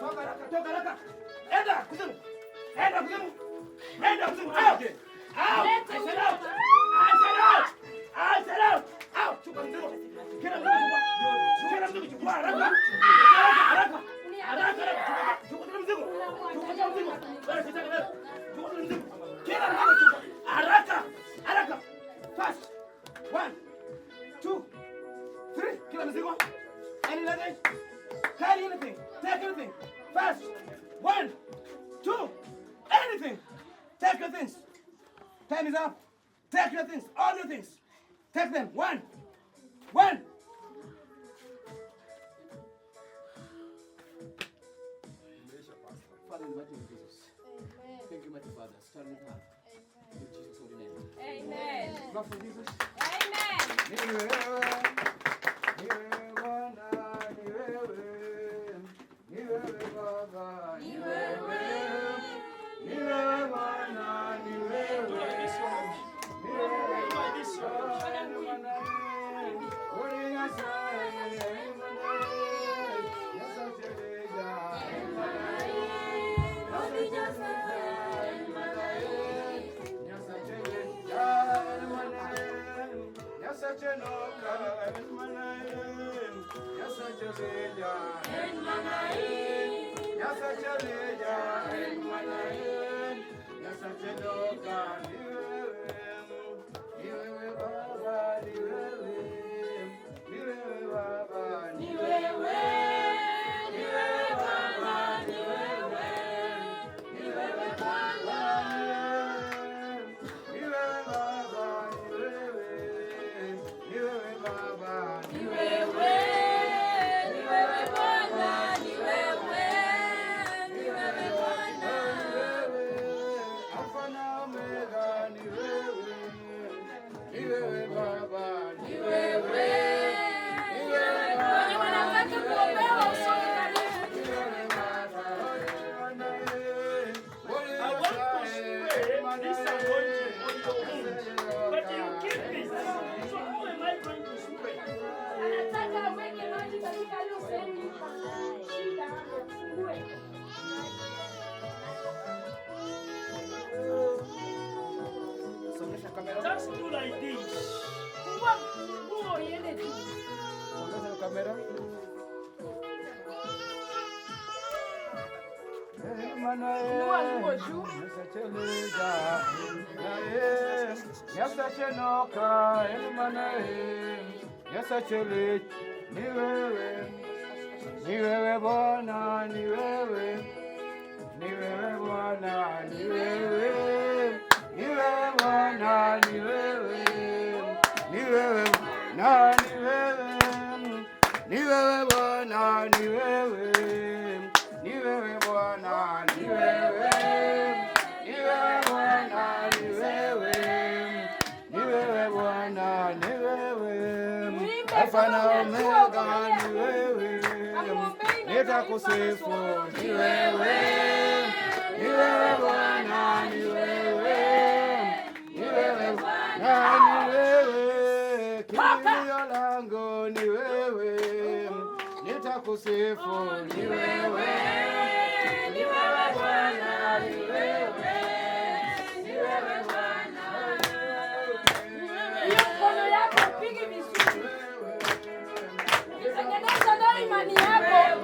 Toka haraka. Enda kuzimu. Enda kuzimu. Enda kuzimu. Out. Out. I said out. I said out. I said out. Out. Chukua mzigo. Kila mzigo chukua haraka. Haraka. Haraka. Chukua mzigo. Chukua mzigo. Wewe sitaki wewe. Chukua mzigo. Kila mzigo chukua. Haraka. Haraka. Fast. 1 2 3. Kila mzigo. Any luggage? Carry anything. Take anything. Fast. 1 2. Anything. Take your things. Time is up. Take your things. All your things. Take them. 1 1. Father, in the mighty name of Jesus. Amen. Thank you, mighty Father. Start with her. In Jesus' holy name. Amen. Love for Jesus. Amen. Just do like this. Kamera. Alpha na Omega ni wewe, nitakusifu ni wewe, ni wewe Bwana, ni wewe, ni wewe Bwana, ni wewe, kimbilio langu ni wewe, nitakusifu ni wewe, ni wewe Bwana, ni wewe, ni wewe Bwana. Hiyo mkono yako pigi vizuri. Tengeneza na imani yako.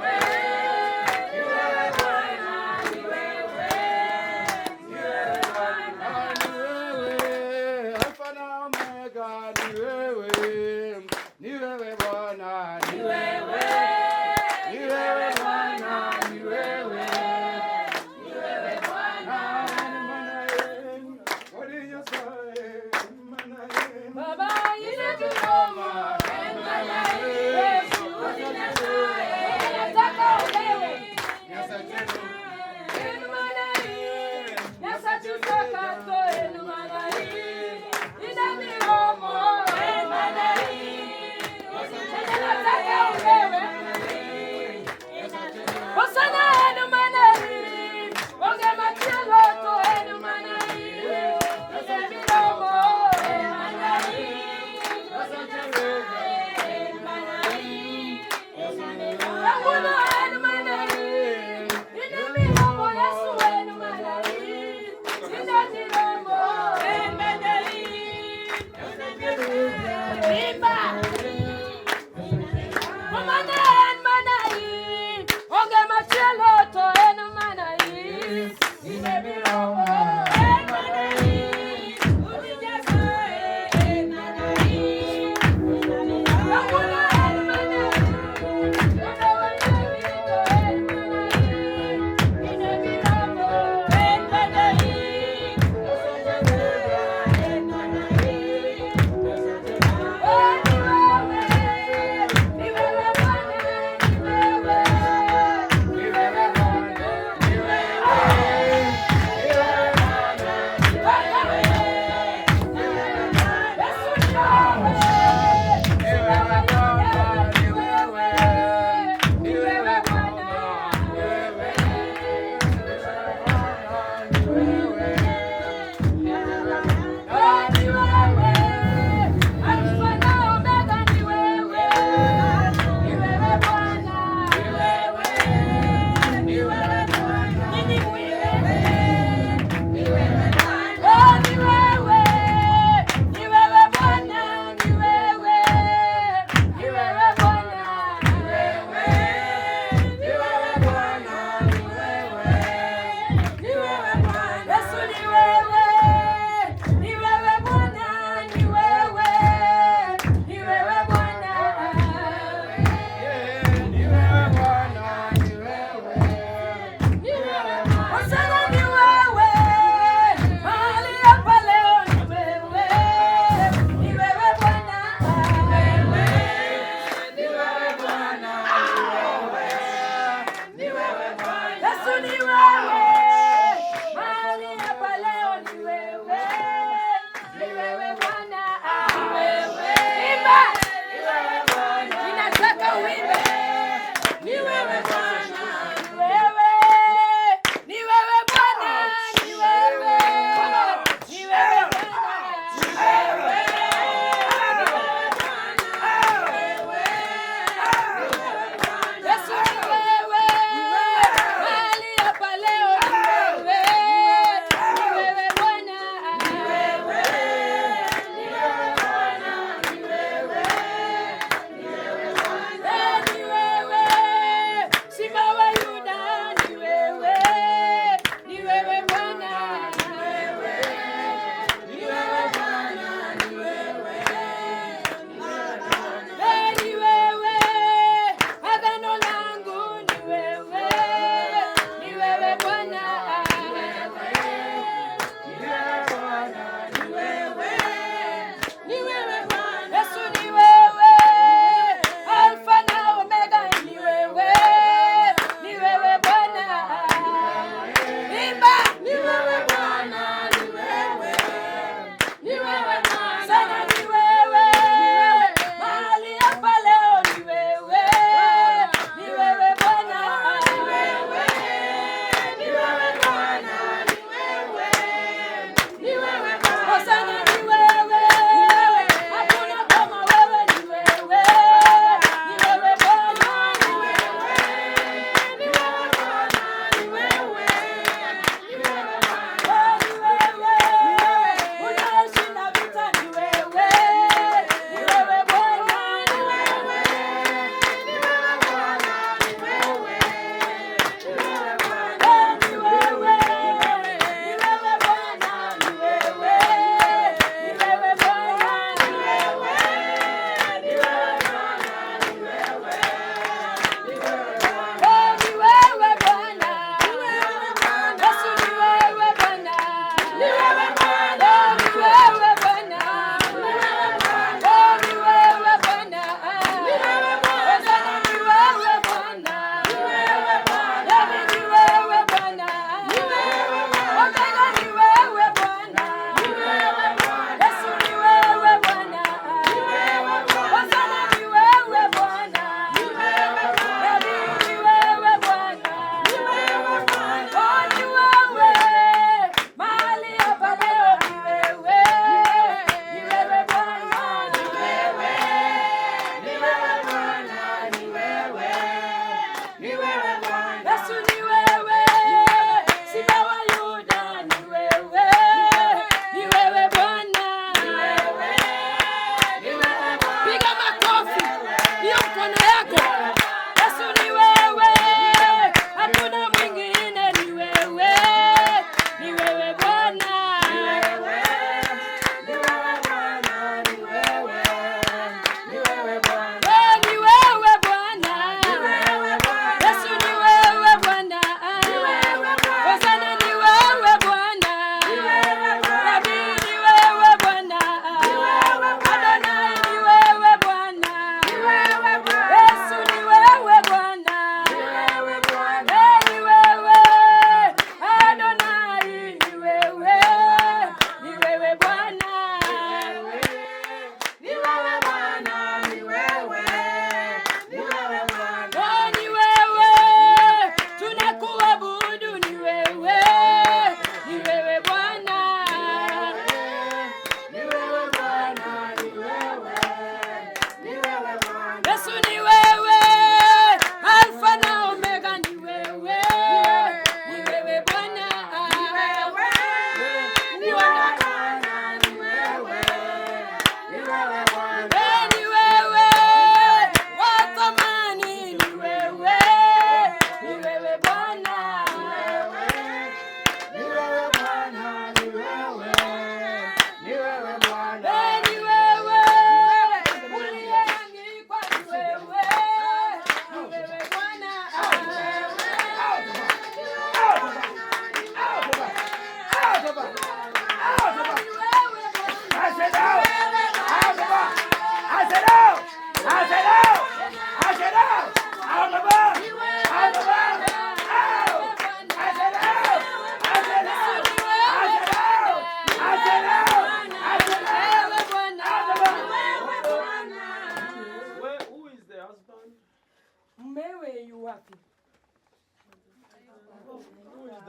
Alpha na Omega ni wewe, ni wewe Bwana, ni wewe, ni wewe Bwana.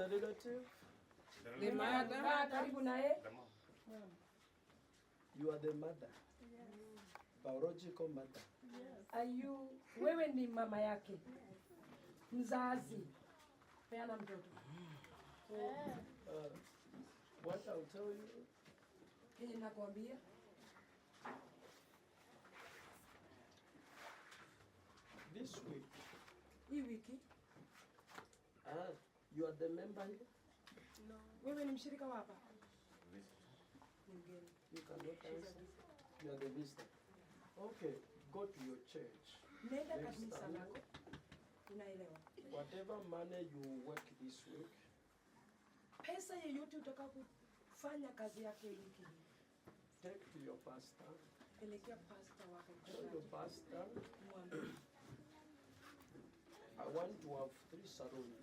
the relative? The mother. Karibu na yeye. You are the mother. Biological mother. Wewe ni mama yake. Mzazi. Peana mtoto. What I'll tell you. Nakwambia. This week. Hii wiki. You are the member here? No. Wewe ni mshirika wa hapa? You cannot answer. You are the visitor. Okay, go to your church. Nenda kanisa lako. Unaelewa? Whatever money you work this week. Pesa yoyote utakapofanya kazi yake wiki hii. Take to your pastor. Pelekea pastor wako. Tell your pastor. Mwambie. I want to have 3 salons.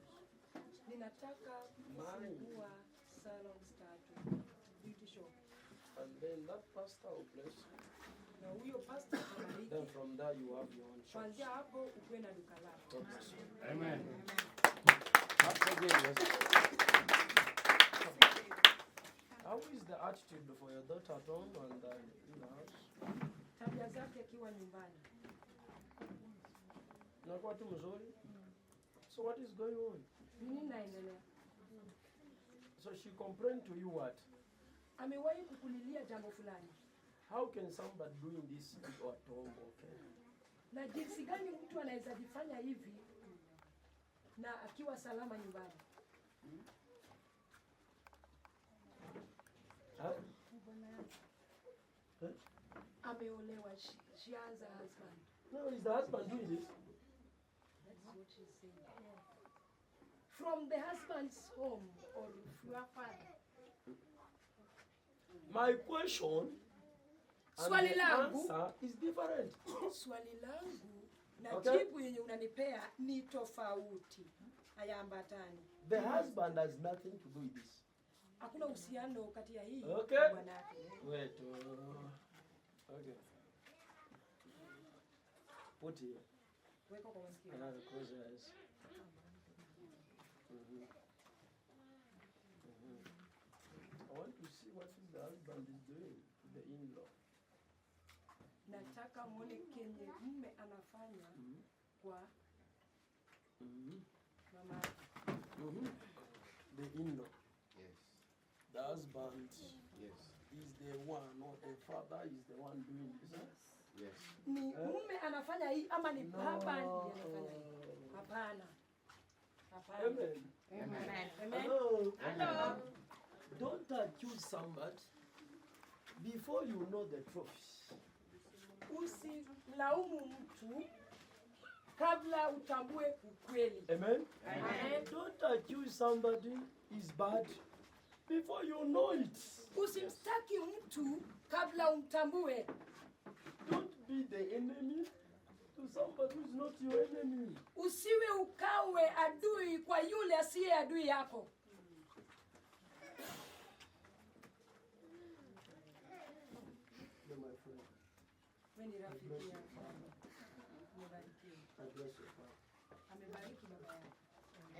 Ninataka kufungua salons 3. Beauty shop. And then that pastor will bless you. Na huyo pastor atabariki. Then from there you have your own shop. Kuanzia hapo ukuwe na duka lako. Amen. How is the attitude for your daughter at home and in the house? Tabia zake akiwa nyumbani. Nakuwa tu mzuri? So what is going on? Nini naendelea? So she complained to you what? Amewahi kukulilia jambo fulani. How can somebody doing this at home, okay? Na jinsi gani mtu anaweza jifanya hivi na akiwa salama nyumbani? Ameolewa. She has a husband. No, is the husband doing this? That's what she's saying. From the husband's home or your father. My question and Swali the langu. answer is different. Swali langu na Okay. jibu yenye unanipea ni tofauti. Hayambatani. The husband has nothing to do with this. Hakuna uhusiano kati ya hii Okay. na bwana yake. Wait. Okay. Put here. Weka kwa masikio. Close your eyes. I want to see what the husband is doing to the in-law. Nataka muone kenye mume anafanya kwa mama. The in-law. Yes. The husband. Yes. Is the one, or the father is the one doing this. Yes. Ni mume anafanya hii ama ni baba ndiye anafanya hii? Hapana. Hapana. Amen. Amen. Hello. Hello. Don't accuse somebody before you know the truth. Usilaumu mtu kabla utambue ukweli. Amen. Amen. Don't accuse somebody is bad before you know it. Usimstaki mtu kabla umtambue. Don't be the enemy to somebody who is not your enemy. Usiwe ukawe adui kwa yule asiye adui yako. You're my friend. Wewe ni rafiki yangu. Umebarikiwa. I bless your father. Amebariki baba yako.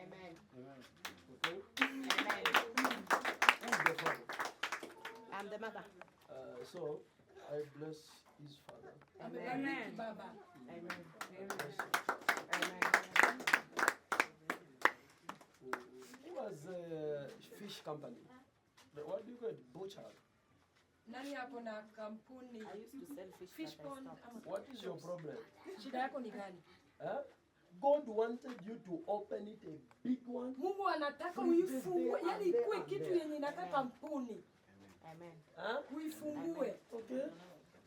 Amen. Okay? Amen. Who is the father? I'm the mother. So I bless his father. Amebariki baba. Amen. Bless him. Amen. Who was a fish company? What do you call it? Butcher. Nani hapo na kampuni? I used to sell fish, Fish but I pond. stopped. Ama What is your problem? shida yako ni gani? Huh? God wanted you to open it a big one. Mungu anataka uifungue, yani ikuwe kitu yenye inakaa kampuni. Amen. Huh? Uifungue. Okay.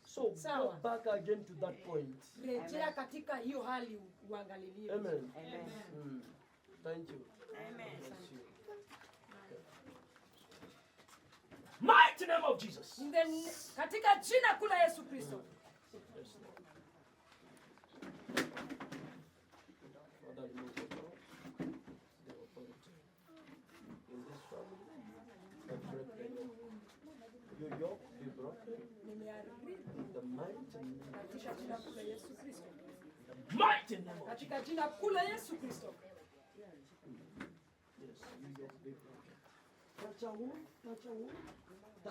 So Sawa. go back again to that point. Rejea katika hiyo hali uangalilie. Amen. Amen. Thank you. Amen. Bless you. Mighty name of Jesus. Katika jina kuu la Yesu Kristo. Yes, Lord. Father, you know the authority in this family. I break the yoke. Your yoke be broken Nimeharibu in the mighty name. katika jina kuu la Yesu Kristo. The mighty name of Katika jina kuu la Yesu Kristo. Yes, you yoke be broken. Touch a womb, touch a womb.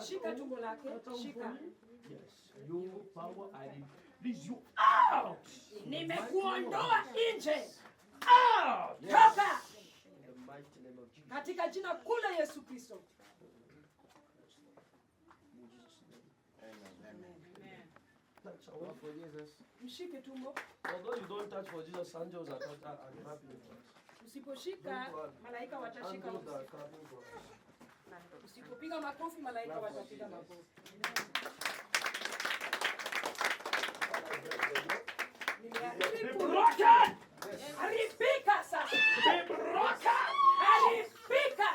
Shika tumbo lake, shika. Yes. You power, I release you out. Nimekuondoa nje. Out! Toka In the mighty name of Jesus. katika jina kuu la Yesu Kristo. In Jesus' name. Touch a womb for Jesus. Mshike tumbo. Although you don't touch for Jesus, angels are clapping for us. Usiposhika malaika watashika. Angels are clapping for us. Usipopiga makofi malaika watapiga makofi. Be broken! Haribika sasa. Be broken! Haribika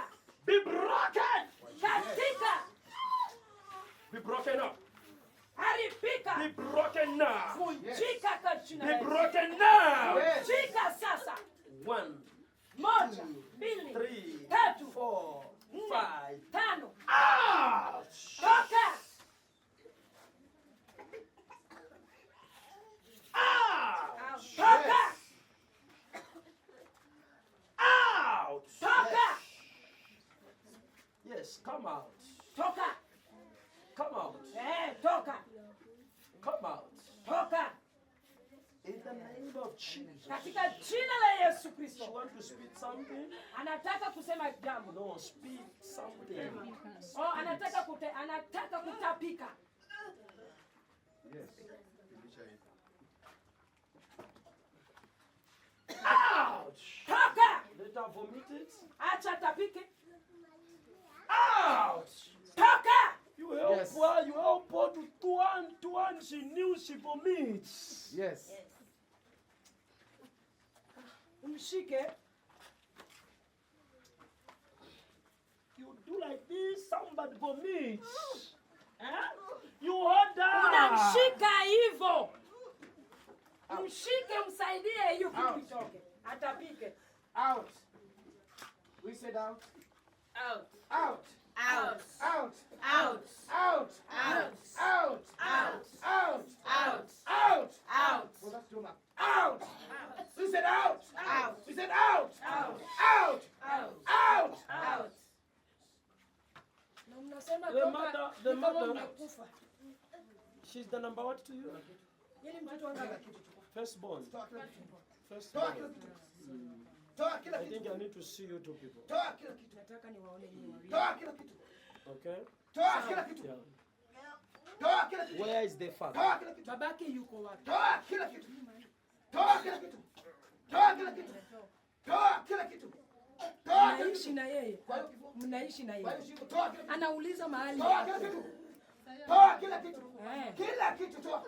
Be broken! katika. Be broken up! Haribika. Be broken now! Vunjika kwa jina la Be Yesu. broken now! Vunjika sasa. 1, 1, 2, 3, 3, 4, 5. 5. Out! Toka. Out! Toka. Out! Toka. Yes, come out. Toka. Come out. Toka. Come out. Toka. In the name of Jesus. Katika jina la Yesu You Kristo. want to speak something? Anataka kusema jambo. No, speak something. Oh, anataka kutapika. Out! Toka. Let her vomit it. Acha tapike. Out! Toka. You help her to one. She knew she vomits. Yes. Umshike. You do like this, somebody vomits. You hold her. Unamshika hivyo. Mshike msaidie hiyo kitu kitoke. Atapike. Out. We said out. Out. Out. Out. Out. Out. Out. Out. Out. Out. Out. Out. Out. Out. Well, that's too much. Out! We said out! Out. We said out! Out. Out! Out. Out! Out. Na mnasema The toka. mother- ni the kama mother- mnakufa. She's the number what to you? Yeye ni mtoto wangu. Firstborn. Toa kila kitu. Toa Firstborn. kila kitu. Toa kila I kitu. think I need to see you two people. Toa kila kitu. Nataka niwaone nyinyi wawili. Toa kila kitu. Okay? Toa kila kitu. Yeah. Toa kila kitu. Where is the father? Toa kila kitu. Babake yuko wapi? Toa kila kitu. Toa kila kitu. Toa kila kitu. Toa kila kitu. Toa kila Mnaishi kitu. na yeye. Kwa hiyo kifo. Mnaishi na Kwa hiyo yeye. shiko. Toa kila kitu. Anauliza mahali. Toa kila yako. kitu. Toa kila kitu. Eh. Kila kitu toa.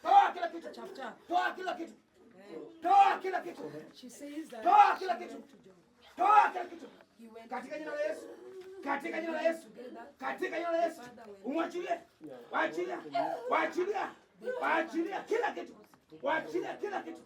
Toa kila kitu. Chap chap. Toa kila kitu. Toa kila kitu. She says that. Toa kila kitu. Toa kila kitu. He went Katika jina la Yesu. Katika jina la Yesu. together. Katika jina la Yesu. Umwachilie. Waachilia. Waachilia. Waachilia kila kitu. Waachilia kila kitu.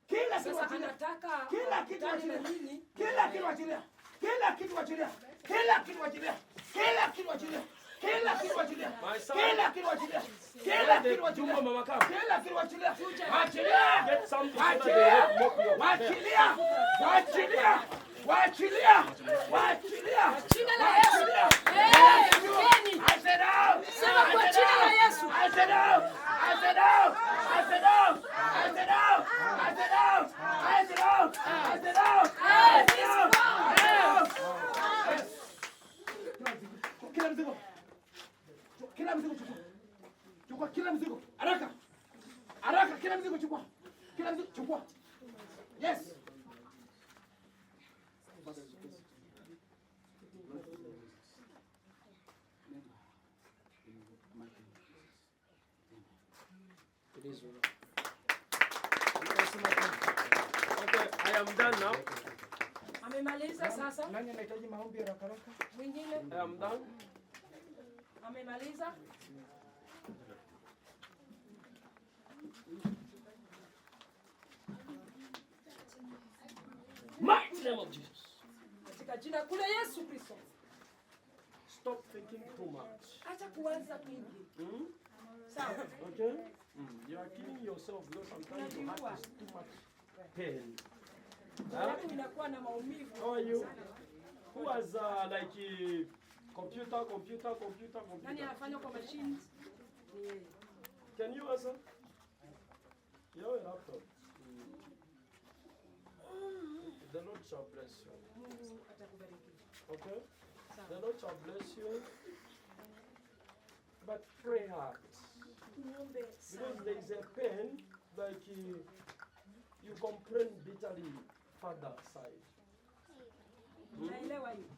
Kila kitu Sasa waachilia. anataka Kila kitu wakutane na waachilia. nyinyi. Kila kitu waachilia. Kila kitu waachilia. Kila kitu waachilia. Kila kitu waachilia. Kila kitu waachilia. My son. Kila kitu waachilia. Kila kitu waachilia. Jumbo, mama, come. Kila kitu waachilia. Waachilia. Get something so that Waachilia. they won't mock you up there. Waachilia. Waachilia. Waachilia. Waachilia. Jina la Yesu. Mgeni. I said out. Sema kwa jina la Yesu. I said out. I said out. I said out. I said out. I said out. I said out. I said out. I said out. Kila mzigo. Kila mzigo chukua. Chukua kila mzigo. Haraka. Haraka kila mzigo chukua. Kila mzigo chukua. Yes. It is well. Okay, I am done now. Amemaliza sasa. Nani anahitaji maombi ya haraka haraka? Mwingine I am done. amemaliza. Mighty name of Jesus. Katika jina kule Yesu Kristo. Stop thinking too much. Acha kuanza kwingi. Hmm? Sawa. Okay? You are killing yourself because sometimes you have too much pain. Yako inakuwa na maumivu. How are you? Who has like computer? Nani anafanya kwa machines? Ni yeye. Can you answer? You have a laptop. The Lord shall bless you. Mungu atakubariki. Okay? The Sawa. Lord shall bless you. But pray hard. Muombe Because sana. there is a pain, like you complain bitterly, father side. Naelewa hiyo.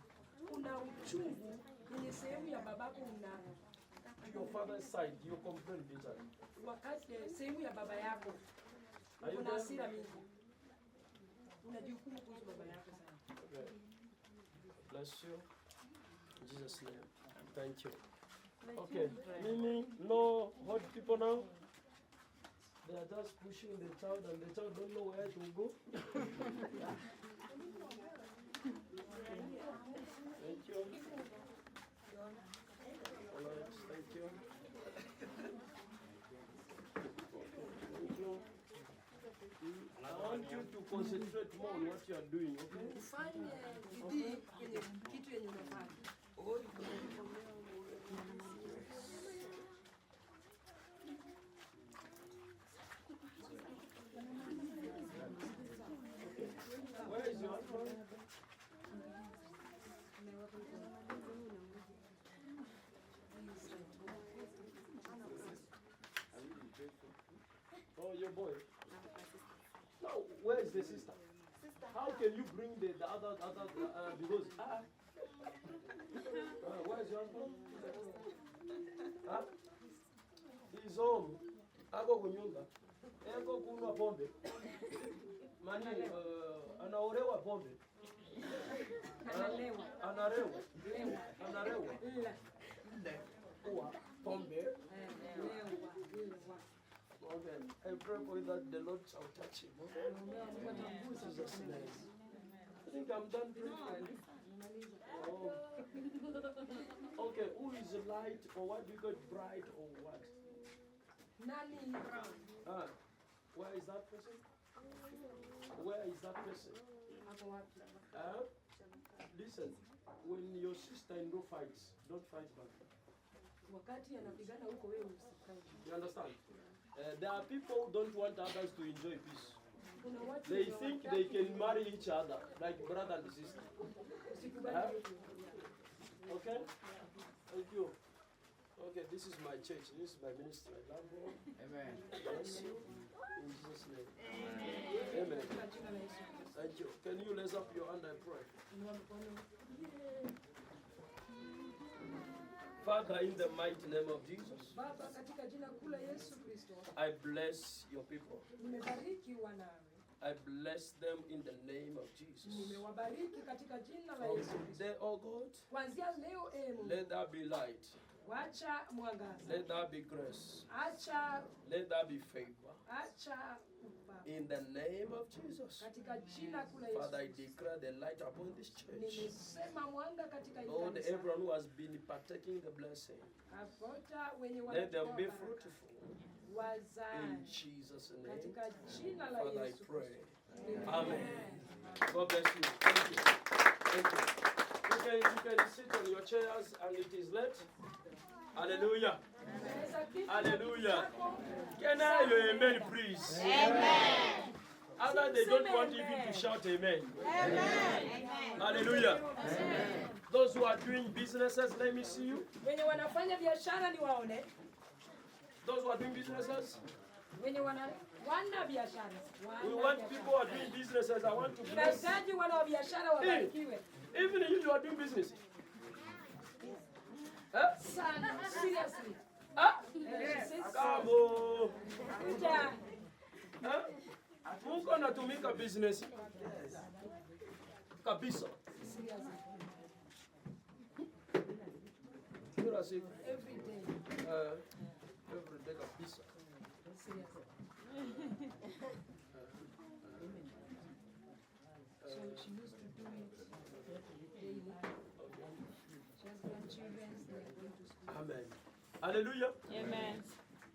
Kuna uchungu kwenye sehemu ya babako Your father's side, you complain bitterly. wakati sehemu ya baba yako Are you kuna there? hasira mingi. Unajihukumu kuhusu baba yako sana. Okay. Bless you. In Jesus' name. Thank you. Okay. Meaning, no hot people now. They are just pushing the child and the child don't know where to go. Thank you. Alright, thank you. Thank you. I want you to concentrate more on what you are doing, okay? Ufanye bidii kwenye kitu yenye unafanya. Where is your husband? Oh, your boy. No, where is the sister? How can you bring the other because where is your husband? Huh? He's home. Ako kunyumba. Eko kunwa pombe. Mani anaolewa pombe. Analewa. Anarewa. Lewa. Anarewa. Uwa pombe. Lewa. Okay. I pray for you that the Lord shall touch him. Okay? In Jesus' name. I think I'm done praying for you. Oh. Okay, who is light or what do you call bright or what? Nani Where is that person? Where is that person? hapo wapi? Listen, when your sister-in-law fights, don't fight back. Wakati anapigana huko wewe usikae. You understand? There are people who don't want others to enjoy peace. Kuna watu They think they can marry each other like brother and sister. usikubali. Okay? Thank you. Okay, this is my church. This is my ministry. I love you. Amen. Bless you. In Jesus' name. Amen. Katika jina la Yesu Kristo. Thank you. Can you raise up your hand and pray? Inua mkono. Father, in the mighty name of Jesus, Baba, katika jina kuu la Yesu Kristo, I bless your people. nimebariki wanawe. I bless them in the name of Jesus. Nimewabariki katika jina la From Yesu Kristo. today, oh God, Kuanzia leo Mungu, let there be light. wacha mwangaza. Let there be grace. Acha Let there be favor. acha upako. In the name of Jesus. Katika jina kuu la Yesu Father, I Kristo. declare the light upon this church. Nimesema mwanga katika hii Lord, kanisa. everyone who has been partaking the blessing, Apota wenye let them wanatoa be baraka. fruitful. Wazae. In Jesus' name. Katika jina la Father, I Yesu pray. Kristo. Amen. God bless you. Thank you. Thank you. You can sit on your chairs and it is late. Hallelujah. Unaweza kiti Hallelujah. chako. Can I hear amen, please? Amen. Other they don't want even to shout amen. Hallelujah. Those who are doing businesses, let me see you. Wenye wanafanya biashara ni waone. Those who are doing businesses, Wenye wana biashara. we want people who are doing businesses. I want to bless. Tunahitaji wana wa biashara wabarikiwe. Even if you are doing business. Huh? Sana. Seriously. Huh? Yes. Come on. Kuja. Huh? Mungu anatumika business. Kabisa. Seriously. Kila siku. Every day. Every day kabisa. Seriously. So she used to do it daily. She has grandchildren, they are going to school. Amen. Hallelujah. Amen.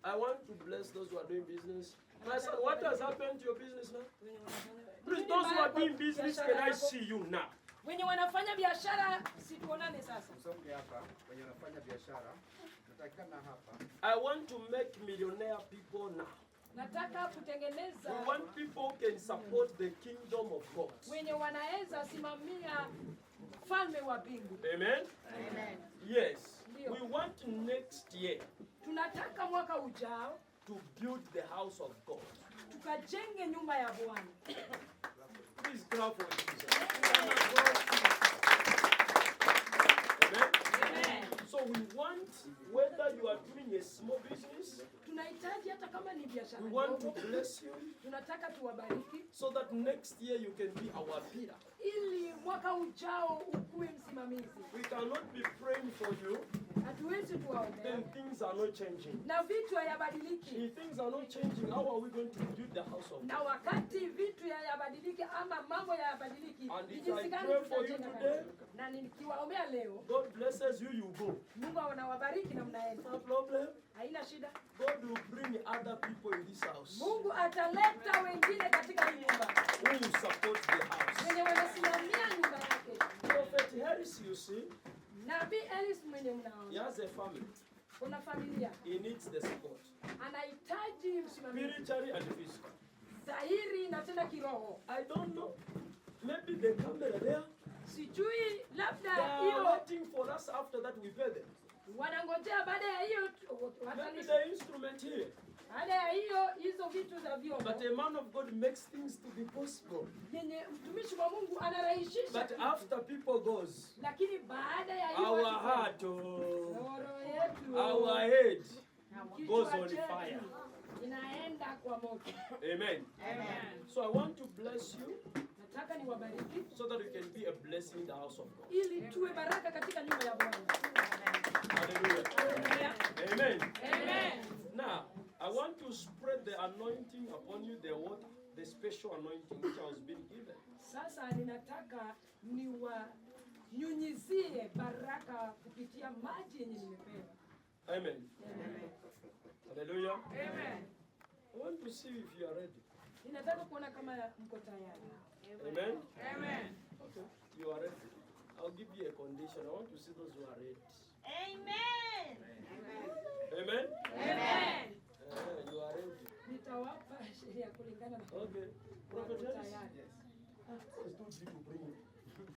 I want to bless those who are doing business. My son, what has happened to your business now? Wenye wanafanya- Please, those who are doing business, can I see you now? Wenye wanafanya biashara situonane sasa. Usonge hapa wenye wanafanya biashara. Natakana hapa. I want to make millionaire people now. Nataka kutengeneza We want people who can support the kingdom of God. wenye wanaweza simamia falme wa mbingu. Amen? Amen. Yes. Ndio. We want next year Tunataka mwaka ujao to build the house of God. tukajenge nyumba ya Bwana. Please clap for Jesus. Amen? Amen. So we want, whether you are doing a small business, Tunahitaji hata kama ni biashara we want to ndogo, bless you tunataka tuwabariki so that next year you can be our pillar. ili mwaka ujao ukuwe msimamizi. We cannot be praying for you, Hatuwezi tuwaombea then things are not changing. na vitu hayabadiliki, If things are not changing, how are we going to build the house of na God? wakati vitu hayabadiliki ama mambo hayabadiliki, And ni if jinsi I gani pray for you tutajenga today, kanisa? Na nikiwaombea leo, God blesses you, you go. Mungu anawabariki na mnaenda, No problem. haina shida. God will bring other people in this house Mungu ataleta wengine katika hii nyumba who will support the house. wenye wanasimamia nyumba yake. Prophet Harris, you see, Nabii Elis mwenye he mnaona, has a family. kuna familia, He needs the support, anahitaji msimamizi spiritually and physically. dhahiri na tena kiroho. I don't know. Maybe the camera there. Sijui, They labda are hiyo waiting for us. After that, we pay them. wanangojea baada ya hiyo Maybe watanisha. the instrument here. Baada ya hiyo hizo vitu za vyombo But a man of God makes things to be possible. yenye mtumishi wa Mungu anarahisisha, But after people goes, lakini baada ya hiyo our watu- heart, roho yetu, our head kichwa goes on chetu fire. inaenda kwa moto. Amen. Amen. So I want to bless you Nataka niwabariki so that you can be a blessing in the house of God. ili tuwe baraka katika nyumba ya Bwana. Hallelujah. Haleluya. Amen. Amen. Now, I want to spread the anointing upon you, the water, the special anointing which I was being given. Sasa ninataka niwanyunyizie baraka kupitia maji yenye nimepewa. Amen. Amen. Hallelujah. Amen. I want to see if you are ready. Ninataka kuona kama mko tayari. Amen. Amen. Okay. You are ready. I'll give you a condition. I want to see those who are ready. Amen. Amen. Amen. You are ready. Nitawapa sheria kulingana na Okay. Prophet Harris. tayari. Yes. Let's do people bring it.